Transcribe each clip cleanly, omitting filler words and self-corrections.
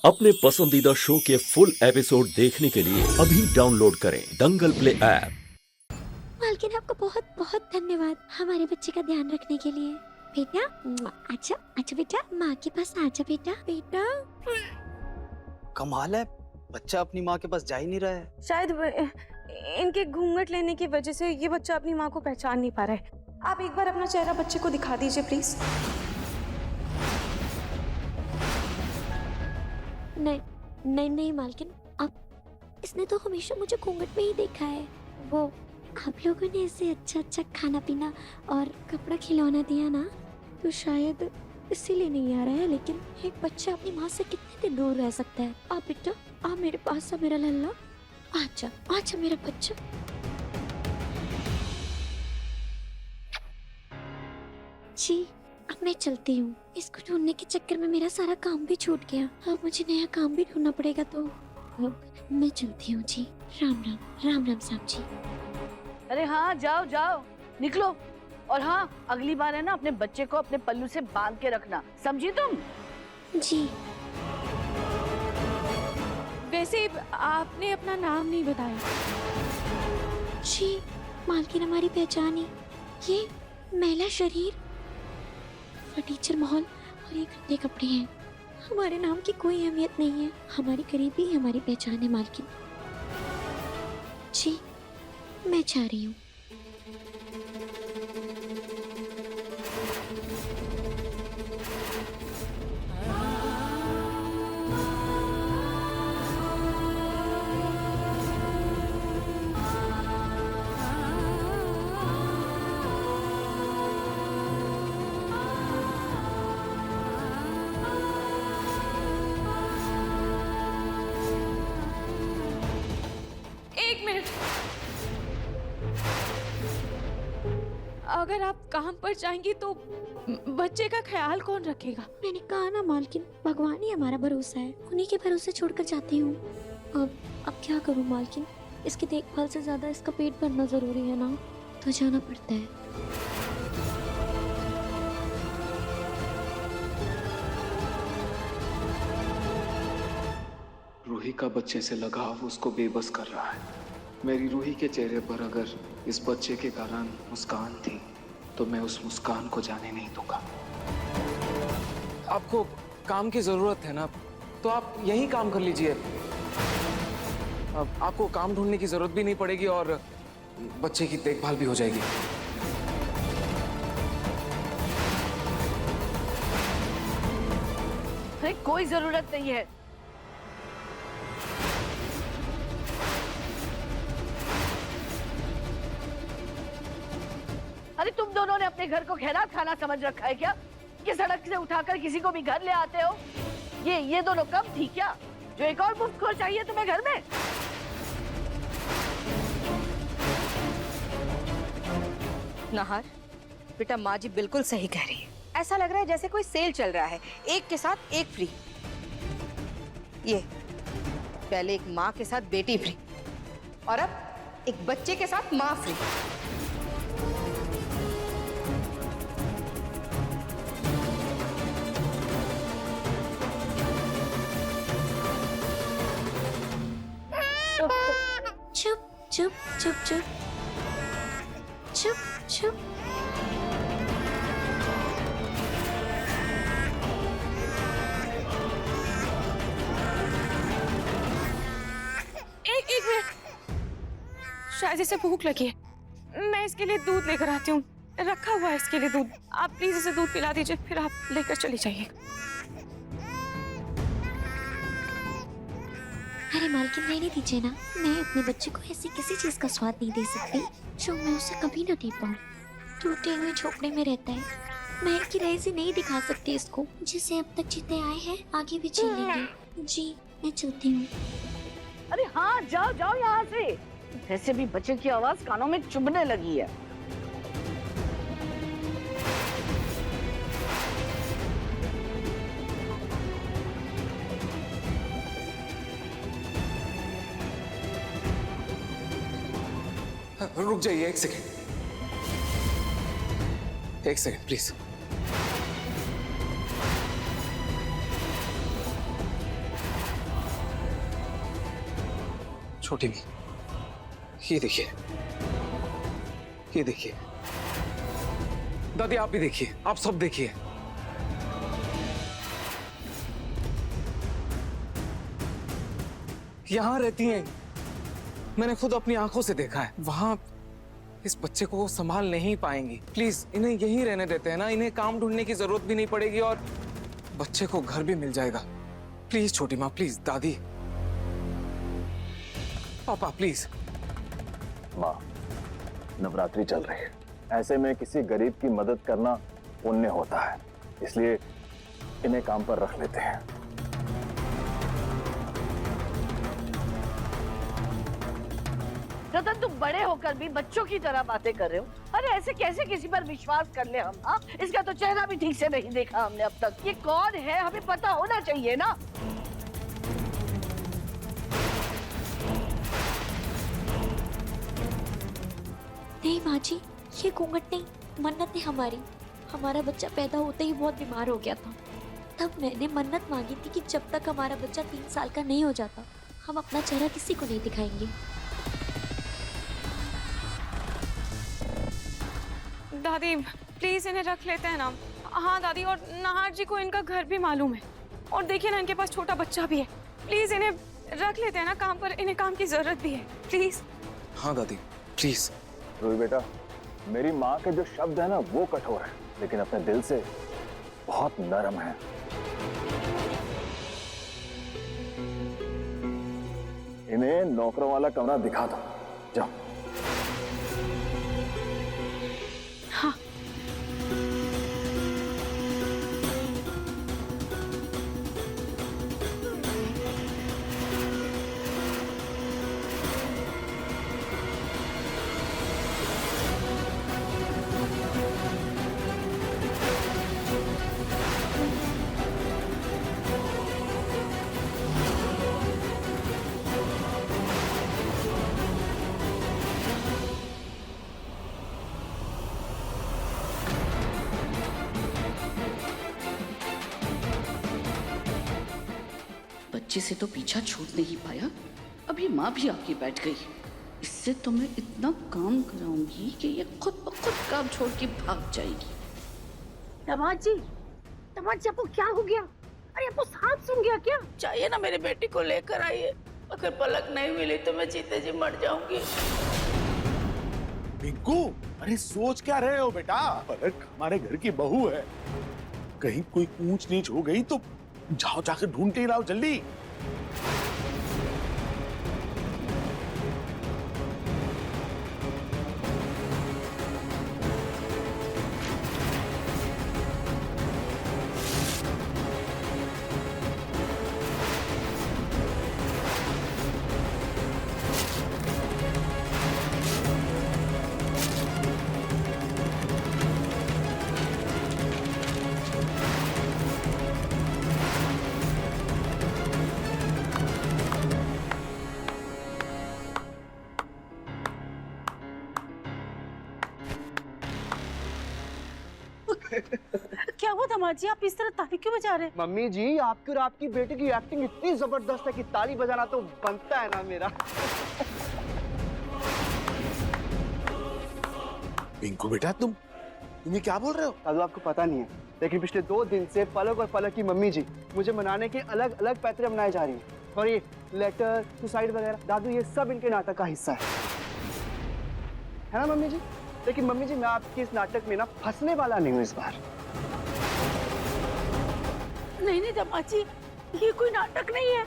अपने पसंदीदा शो के फुल एपिसोड देखने के लिए अभी डाउनलोड करें दंगल प्ले ऐप। मालकिन आपको बहुत बहुत धन्यवाद हमारे बच्चे का ध्यान रखने के लिए। बेटा अच्छा अच्छा बेटा, माँ के पास आजा बेटा। बेटा कमाल है, बच्चा अपनी माँ के पास जा ही नहीं रहा है। शायद इनके घूंघट लेने की वजह से ये बच्चा अपनी माँ को पहचान नहीं पा रहा है। आप एक बार अपना चेहरा बच्चे को दिखा दीजिए प्लीज। नहीं नहीं नहीं मालकिन, आप इसने तो हमेशा मुझे घूंघट में ही देखा है। वो आप लोगों ने इसे अच्छा अच्छा खाना पीना और कपड़ा खिलौना दिया ना, तो शायद इसीलिए नहीं आ रहा है। लेकिन एक बच्चा अपनी माँ से कितने दिन दूर रह सकता है। आप बेटा आ मेरे पास, आ मेरा लल्ला, आजा आजा मेरा बच्चा। जी अब मैं चलती हूँ। इसको ढूंढने के चक्कर में मेरा सारा काम भी छूट गया। अब मुझे नया काम भी ढूंढना पड़ेगा, तो अब मैं चलती हूँ जी। राम राम, राम राम साहब जी। अरे हाँ, जाओ जाओ निकलो। और हाँ, अगली बार है ना, अपने बच्चे को अपने पल्लू से बांध के रखना, समझी तुम? जी। वैसे आपने अपना नाम नहीं बताया। जी मालकिन हमारी पहचान ही ये मैला शरीर, फर्नीचर मॉल और ये गंदे कपड़े हैं। हमारे नाम की कोई अहमियत नहीं है, हमारी गरीबी ही हमारी पहचान है मालकिन। जी मैं जा रही हूँ। एक मिनट, अगर आप काम पर जाएंगी तो बच्चे का ख्याल कौन रखेगा? मैंने कहा ना मालकिन, भगवान ही हमारा भरोसा है, उन्हीं के भरोसे छोड़कर जाती हूँ। अब क्या करूँ मालकिन, इसकी देखभाल से ज्यादा इसका पेट भरना जरूरी है ना, तो जाना पड़ता है। रूही का बच्चे से लगाव उसको बेबस कर रहा है। मेरी रूही के चेहरे पर अगर इस बच्चे के कारण मुस्कान थी, तो मैं उस मुस्कान को जाने नहीं दूंगा। आपको काम की जरूरत है ना, तो आप यही काम कर लीजिए। अब आपको काम ढूंढने की जरूरत भी नहीं पड़ेगी और बच्चे की देखभाल भी हो जाएगी। अरे कोई जरूरत नहीं है। अरे तुम दोनों ने अपने घर को खैरात खाना समझ रखा है क्या, कि सड़क से उठाकर किसी को भी घर ले आते हो? ये दोनों कम थी क्या, जो एक और मुफ्तखोर चाहिए तुम्हें घर में? नाहर बेटा, माँ जी बिल्कुल सही कह रही है। ऐसा लग रहा है जैसे कोई सेल चल रहा है, एक के साथ एक फ्री। ये पहले एक माँ के साथ बेटी फ्री, और अब एक बच्चे के साथ माँ फ्री। चुप चुप चुप चुप चुप चुप। एक मिनट, शायद इसे भूख लगी है। मैं इसके लिए दूध लेकर आती हूँ, रखा हुआ है इसके लिए दूध। आप प्लीज इसे दूध पिला दीजिए, फिर आप लेकर चली जाइए। अरे मालकिन रहने दीजिए ना, मैं अपने बच्चे को ऐसी किसी चीज का स्वाद नहीं दे सकती जो मैं उसे कभी ना दे पाऊँ। टूटे हुए झोपड़े में रहता है, मैं की रईसी नहीं दिखा सकती इसको। जिसे अब तक जीते आए हैं आगे भी जी लेंगे। जी मैं चलती हूँ। अरे हाँ, जाओ जाओ यहाँ से। वैसे भी बच्चे की आवाज कानों में चुभने लगी है। रुक जाइए एक सेकेंड, प्लीज। छोटी नहीं, ये देखिए, ये देखिए। दादी आप भी देखिए, आप सब देखिए। यहां रहती हैं, मैंने खुद अपनी आंखों से देखा है। वहां इस बच्चे को संभाल नहीं पाएंगी। प्लीज इन्हें यहीं रहने देते हैं ना, इन्हें काम ढूंढने की जरूरत भी नहीं पड़ेगी और बच्चे को घर भी मिल जाएगा। प्लीज छोटी माँ, प्लीज। दादी, पापा प्लीज। माँ, नवरात्रि चल रही है, ऐसे में किसी गरीब की मदद करना पुण्य होता है, इसलिए इन्हें काम पर रख लेते हैं। रतन, तुम बड़े होकर भी बच्चों की तरह बातें कर रहे हो। अरे ऐसे कैसे किसी पर विश्वास कर ले हम? हाँ, इसका तो चेहरा भी ठीक से नहीं देखा हमने अब तक। ये कौन है हमें पता होना चाहिए ना। नहीं माँ जी, ये घूंघट नहीं, मन्नत है हमारी। हमारा बच्चा पैदा होते ही बहुत बीमार हो गया था। तब मैंने मन्नत मांगी थी कि जब तक हमारा बच्चा 3 साल का नहीं हो जाता, हम अपना चेहरा किसी को नहीं दिखाएंगे। दादी प्लीज इन्हें रख लेते हैं ना। हाँ दादी, और नाहर जी को इनका घर भी मालूम है, और देखिए ना इनके पास छोटा बच्चा भी है। प्लीज इन्हें रख लेते हैं ना काम पर, इन्हें काम की जरूरत भी है, प्लीज। हाँ दादी प्लीज। रूही बेटा, मेरी माँ के जो शब्द है ना वो कठोर है, लेकिन अपने दिल से बहुत नरम है। इन्हें नौकरों वाला कमरा दिखा दो, जाओ। हाँ। बच्चे से तो पीछा छूट नहीं पाया, अब ये माँ भी आके बैठ गई। इससे तो मैं इतना काम कराऊंगी कि ये खुद ब खुद काम छोड़ के भाग जाएगी। दामाद जी आपको क्या हो गया? अरे आपको सांप सूंघ गया क्या? चाहिए ना मेरे बेटी को लेकर आइए, अगर पलक नहीं मिली तो मैं जीते जी मर जाऊंगी। पिंकू, अरे सोच क्या रहे हो बेटा? पलक हमारे घर की बहू है, कहीं कोई ऊंच नीच हो गई तो जाओ, जाकर ढूंढ के लाओ जल्दी। क्या हुआ दामाद जी, आप इस तरह ताली क्यों बजा रहे हैं? मम्मी जी, आपकी और आपकी बेटे की एक्टिंग इतनी जबरदस्त है कि ताली बजाना तो बनता है ना मेरा। पिंकू बेटा, तुम्हें क्या बोल रहे हो? दादू, आपको पता नहीं है, लेकिन पिछले 2 दिन से पलक और पलक की मम्मी जी मुझे मनाने के अलग अलग पैतरे बनाए जा रही है। और ये लेटर, सुसाइड वगैरह, दादू ये सब इनके नाटक का हिस्सा है ना मम्मी जी? लेकिन मम्मी जी, मैं आपके इस नाटक में ना फंसने वाला नहीं हूँ इस बार। नहीं दामाद जी, ये कोई नाटक नहीं है।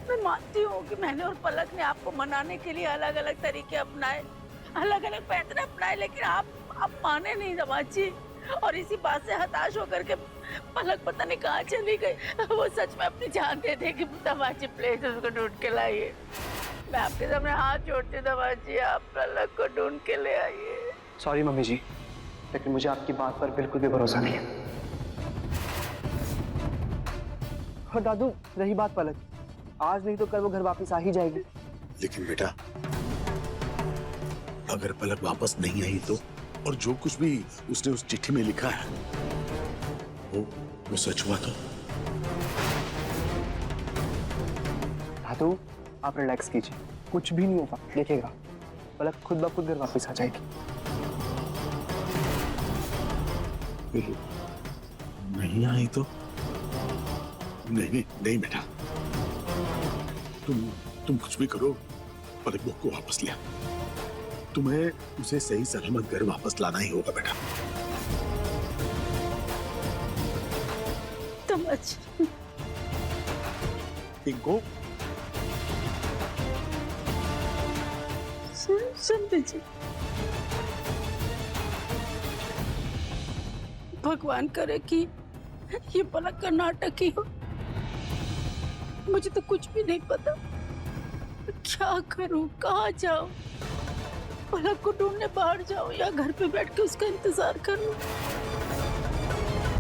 मैं मानती हूँ कि मैंने और पलक ने आपको मनाने के लिए अलग अलग तरीके अपनाए, अलग अलग पैतरे अपनाए, लेकिन आप माने नहीं दामाद जी। और इसी बात से हताश होकर के पलक पता नहीं कहाँ चली गई। वो सच में अपनी जान दे देगी। दामाद जी प्लीज उसको ढूंढ के लाइए। मैं आपके सामने हाथ जोड़ती हूँ दामाद जी, आप पलक को ढूंढ के ले आइए। सॉरी मम्मी जी, लेकिन मुझे आपकी बात पर बिल्कुल भी भरोसा नहीं है। और दादू, रही बात पलक, आज नहीं तो कल वो घर वापस आ ही जाएगी। लेकिन बेटा, अगर पलक वापस नहीं आई तो, और जो कुछ भी उसने उस चिट्ठी में लिखा है वो सच हुआ तो? दादू, आप रिलैक्स कीजिए, कुछ भी नहीं होगा, देखिएगा पलक खुद ब खुद घर वापस आ जाएगी। नहीं आई तो नहीं नहीं नहीं बेटा, तुम कुछ भी करो, पलक बहू को वापस ले। तुम्हें उसे सही सलामत घर वापस लाना ही होगा बेटा। तमाची, टिंको, सुन दीजिए, भगवान करे कि ये पलक का नाटक ही हो। मुझे तो कुछ भी नहीं पता, क्या करूं, कहाँ जाऊं, पलक को ढूंढने बाहर जाऊं या घर पे बैठ के उसका इंतजार करूं।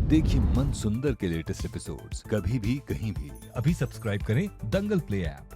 देखिए मन सुंदर के लेटेस्ट एपिसोड्स कभी भी कहीं भी। अभी सब्सक्राइब करें दंगल प्ले ऐप।